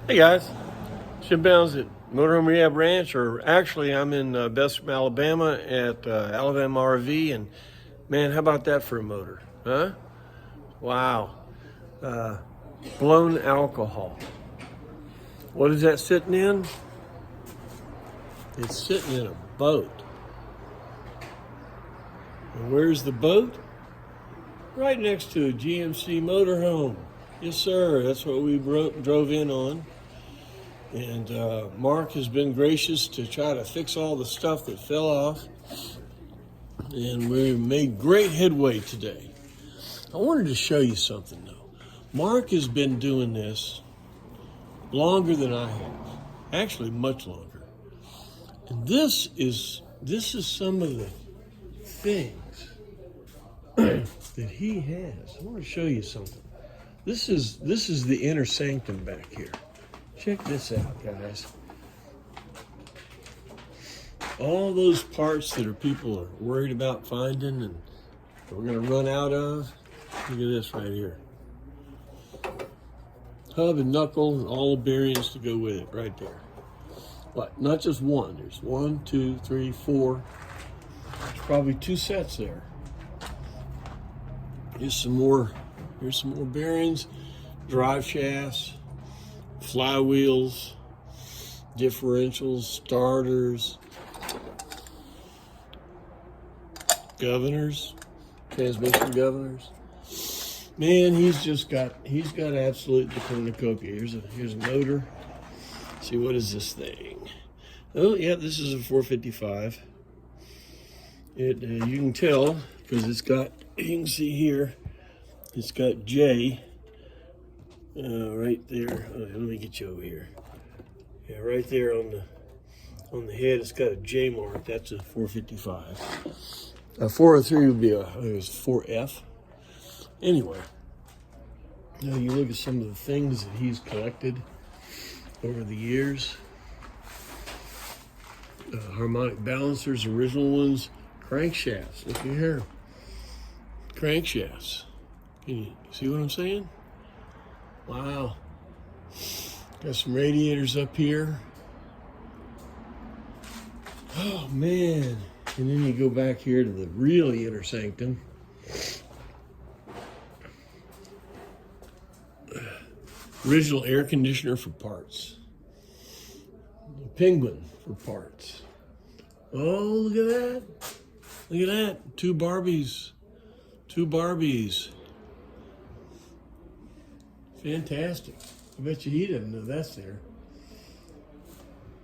Hey guys, Jim Bounds at Motorhome Rehab Ranch, or actually I'm in Bessemer, Alabama at Alabama RV, and man, how about that for a motor, huh? Wow, uh, blown alcohol. What is that sitting in? It's sitting in a boat. And where's the boat? Right next to a GMC motorhome. Yes sir, that's what we drove in on. And Mark has been gracious to try to fix all the stuff that fell off. And we made great headway today. I wanted to show you something though. Mark has been doing this longer than I have. Actually, much longer. And this is some of the things that he has. I want to show you something. This is the inner sanctum back here. Check this out, guys. All those parts that people are worried about finding and we're going to run out of. Look at this right here. Hub and knuckle and all the bearings to go with it right there. But not just one. There's 1, 2, 3, 4. There's probably 2 sets there. Here's some more bearings, drive shafts, flywheels, differentials, starters, governors, transmission governors. Man, he's got absolute the cornucopia. Here's a motor. Let's see, what is this thing? Oh yeah, this is a 455. You can tell because it's got, you can see here, it's got J right there. Let me get you over here. Yeah, right there on the head, it's got a J mark. That's a 455. A 403 would be it was 4F. Anyway, now you look at some of the things that he's collected over the years. Harmonic balancers, original ones, crankshafts. Look at here, crankshafts. Can you see what I'm saying? Wow. Got some radiators up here. Oh man. And then you go back here to the really inner sanctum. Original air conditioner for parts. Penguin for parts. Oh, look at that. Look at that. 2 Barbies. 2 Barbies. Fantastic. I bet you he didn't know that's there.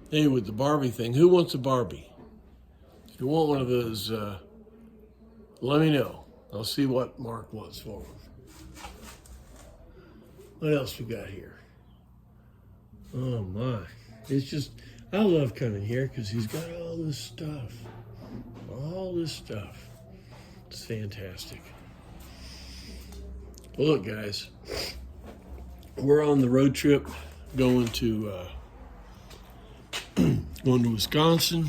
Hey, with the Barbie thing, who wants a Barbie? If you want one of those, let me know. I'll see what Mark wants for them. What else we got here? Oh my. It's just, I love coming here because he's got all this stuff. All this stuff. It's fantastic. Well, look, guys. We're on the road trip going to Wisconsin.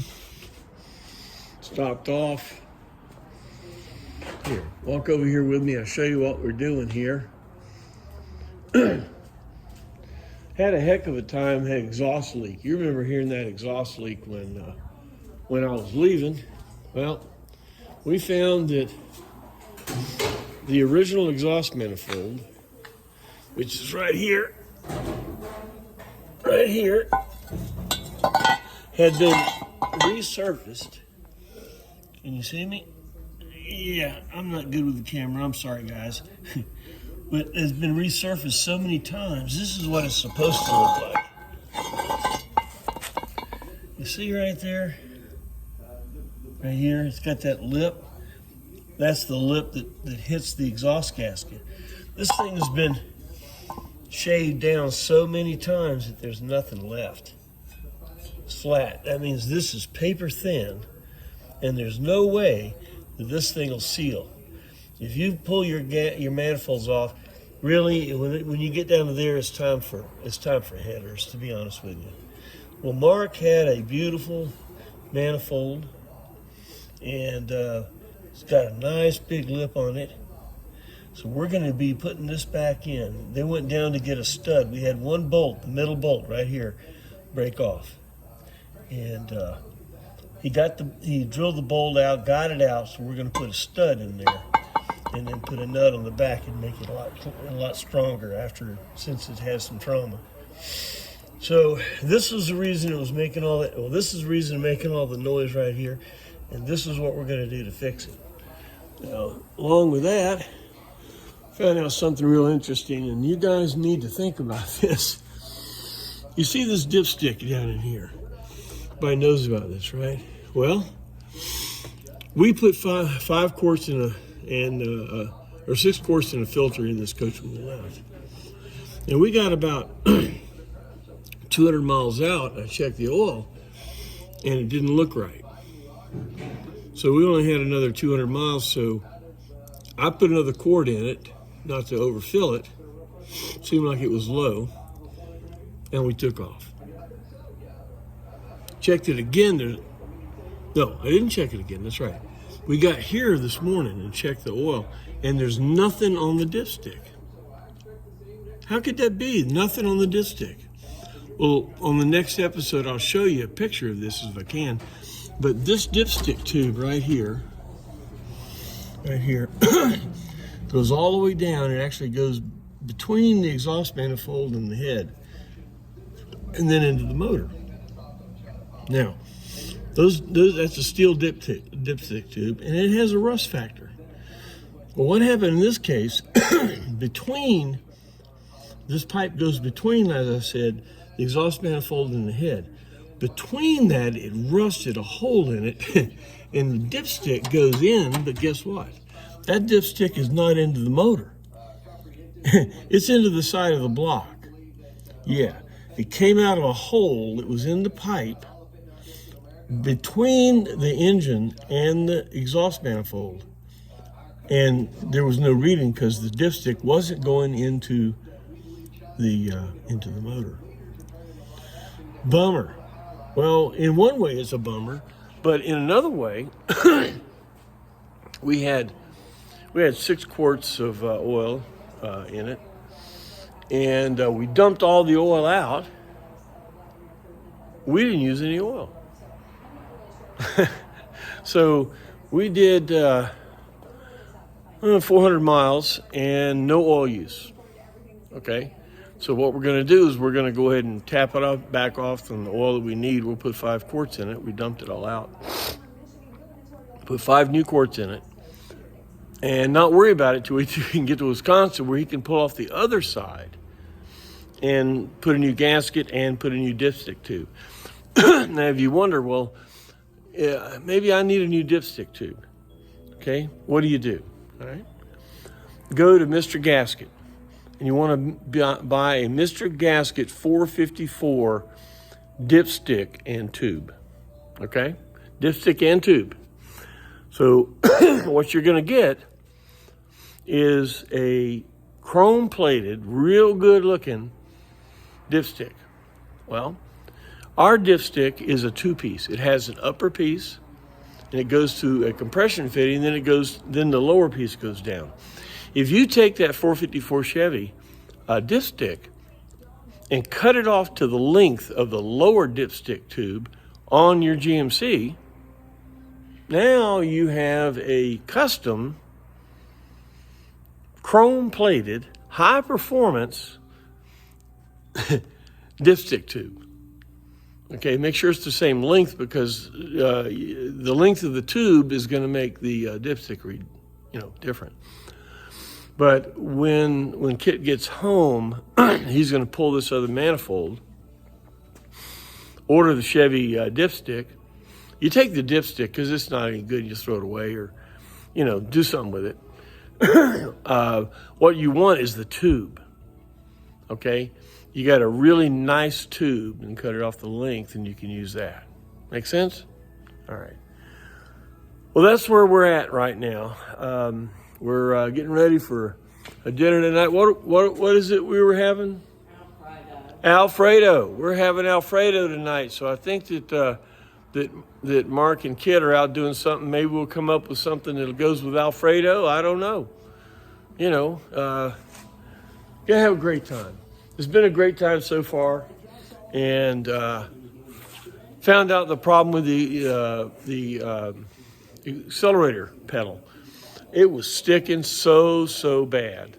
Stopped off. Here, walk over here with me. I'll show you what we're doing here. Had a heck of a time. Had exhaust leak. You remember hearing that exhaust leak when I was leaving. Well, we found that the original exhaust manifold, which is right here, had been resurfaced. Can you see me? Yeah, I'm not good with the camera. I'm sorry, guys. But it's been resurfaced so many times. This is what it's supposed to look like. You see right there? Right here, it's got that lip. That's the lip that hits the exhaust gasket. This thing has been shaved down so many times that there's nothing left. It's flat. That means this is paper thin, and there's no way that this thing will seal. If you pull your manifolds off, really, when you get down to there, it's time for headers, to be honest with you. Well, Mark had a beautiful manifold, and it's got a nice big lip on it. So we're going to be putting this back in. They went down to get a stud. We had one bolt, the middle bolt right here, break off. And he drilled the bolt out, got it out, so we're going to put a stud in there and then put a nut on the back and make it a lot stronger since it has some trauma. So this was the reason it was making all that. Well, this is the reason it's making all the noise right here, and this is what we're going to do to fix it. Now, along with that, found out something real interesting, and you guys need to think about this. You see this dipstick down in here. Everybody knows about this, right? Well, we put five quarts in or 6 quarts in a filter in this coach when we left. And we got about 200 miles out. I checked the oil, and it didn't look right. So we only had another 200 miles, so I put another quart in it, not to overfill it. Seemed like it was low, and we took off. Checked it again. No, I didn't check it again. That's right. We got here this morning and checked the oil, and there's nothing on the dipstick. How could that be? Nothing on the dipstick. Well, on the next episode, I'll show you a picture of this if I can. But this dipstick tube right here, goes all the way down. It actually goes between the exhaust manifold and the head, and then into the motor. Now, that's a steel dipstick tube, and it has a rust factor. Well, what happened in this case, this pipe goes between, as I said, the exhaust manifold and the head. Between that, it rusted a hole in it, and the dipstick goes in, but guess what? That dipstick is not into the motor. It's into the side of the block. Yeah, it came out of a hole that was in the pipe between the engine and the exhaust manifold. And there was no reading because the dipstick wasn't going into the motor. Bummer. Well, in one way it's a bummer, but in another way, we had 6 quarts of oil in it, and we dumped all the oil out. We didn't use any oil. So we did 400 miles and no oil use. Okay. So what we're going to do is we're going to go ahead and tap it back off from the oil that we need. We'll put 5 quarts in it. We dumped it all out. Put 5 new quarts in it. And not worry about it till we can get to Wisconsin, where he can pull off the other side and put a new gasket and put a new dipstick tube. Now, if you wonder, well, maybe I need a new dipstick tube. Okay, what do? All right, go to Mr. Gasket. And you want to buy a Mr. Gasket 454 dipstick and tube, okay? Dipstick and tube. So what you're going to get is a chrome-plated, real good-looking dipstick. Well, our dipstick is a 2-piece. It has an upper piece, and it goes to a compression fitting, then the lower piece goes down. If you take that 454 Chevy dipstick and cut it off to the length of the lower dipstick tube on your GMC, now you have a custom chrome-plated, high-performance dipstick tube. Okay, make sure it's the same length because the length of the tube is going to make the dipstick read, different. But when Kit gets home, he's going to pull this other manifold, order the Chevy dipstick. You take the dipstick because it's not any good. You throw it away or, do something with it. What you want is the tube, okay? You got a really nice tube and cut it off the length, and you can use that. Make sense? All right. Well, that's where we're at right now. We're getting ready for a dinner tonight. What is it we were having? Alfredo. We're having Alfredo tonight. So I think that Mark and Kit are out doing something. Maybe we'll come up with something that goes with Alfredo. I don't know. gonna have a great time. It's been a great time so far, and found out the problem with the accelerator pedal. It was sticking so bad.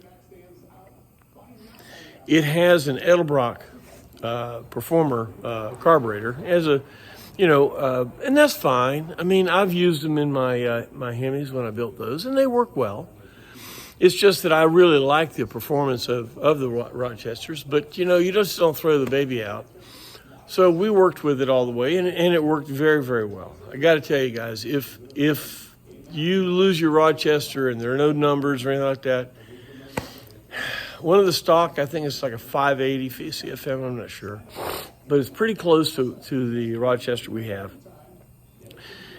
It has an Edelbrock Performer carburetor as a, and that's fine. I mean, I've used them in my my Hemis when I built those, and they work well. It's just that I really like the performance of the Rochesters, but you just don't throw the baby out. So we worked with it all the way, and it worked very, very well. I got to tell you guys, if you lose your Rochester and there are no numbers or anything like that, one of the stock, I think it's like a 580 CFM, I'm not sure, but it's pretty close to the Rochester we have.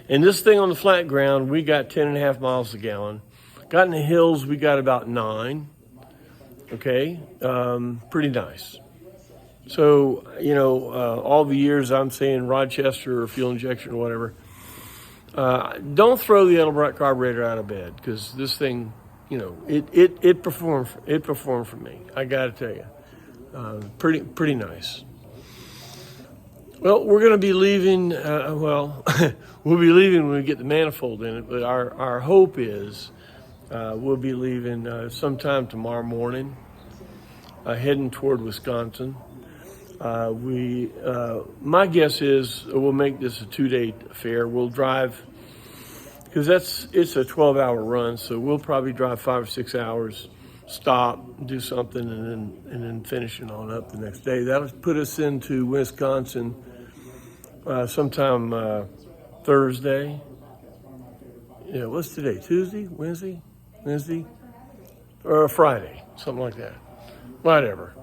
And this thing on the flat ground, we got 10.5 miles a gallon. Got in the hills, we got about 9. Okay, pretty nice. So, all the years I'm saying Rochester or fuel injection or whatever, don't throw the Edelbrock carburetor out of bed, because this thing, it performed for me. I got to tell you, pretty nice. Well, we're going to be leaving. We'll be leaving when we get the manifold in it. But our hope is we'll be leaving sometime tomorrow morning, heading toward Wisconsin. My guess is we'll make this a 2-day affair. We'll drive, because it's a 12-hour run, so we'll probably drive 5 or 6 hours, stop, do something, and then finish it on up the next day. That'll put us into Wisconsin sometime Thursday. What's today? Tuesday, Wednesday, or Friday, something like that. Whatever.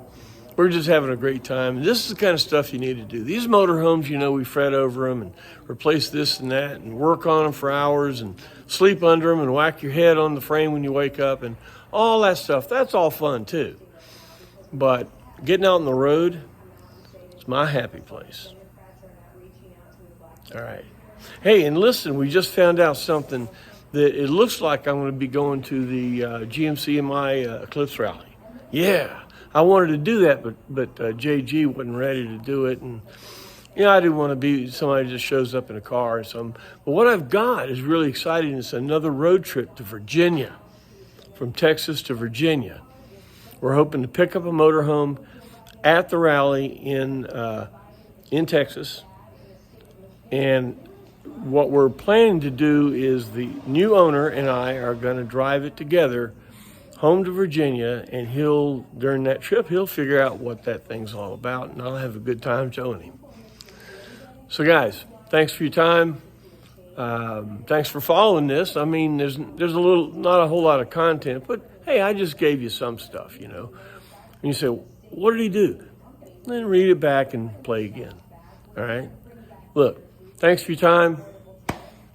We're just having a great time. This is the kind of stuff you need to do. These motorhomes, we fret over them and replace this and that and work on them for hours and sleep under them and whack your head on the frame when you wake up and all that stuff. That's all fun too. But getting out on the road, it's my happy place. All right. Hey, and listen, we just found out something that it looks like I'm going to be going to the GMC Eclipse Rally. Yeah. I wanted to do that, but JG wasn't ready to do it, and I didn't want to be somebody who just shows up in a car or something. But what I've got is really exciting. It's another road trip to Virginia, from Texas to Virginia. We're hoping to pick up a motorhome at the rally in Texas, and what we're planning to do is the new owner and I are going to drive it together home to Virginia, and during that trip, he'll figure out what that thing's all about, and I'll have a good time showing him. So guys, thanks for your time. Thanks for following this. I mean, there's not a whole lot of content, but hey, I just gave you some stuff, And you say, what did he do? Then read it back and play again. All right? Look, thanks for your time.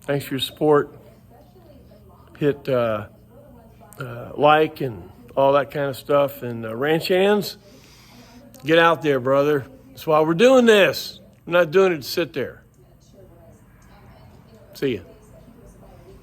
Thanks for your support. Hit like and all that kind of stuff. And ranch hands, get out there, brother. That's why we're doing this. We're not doing it to sit there. See ya.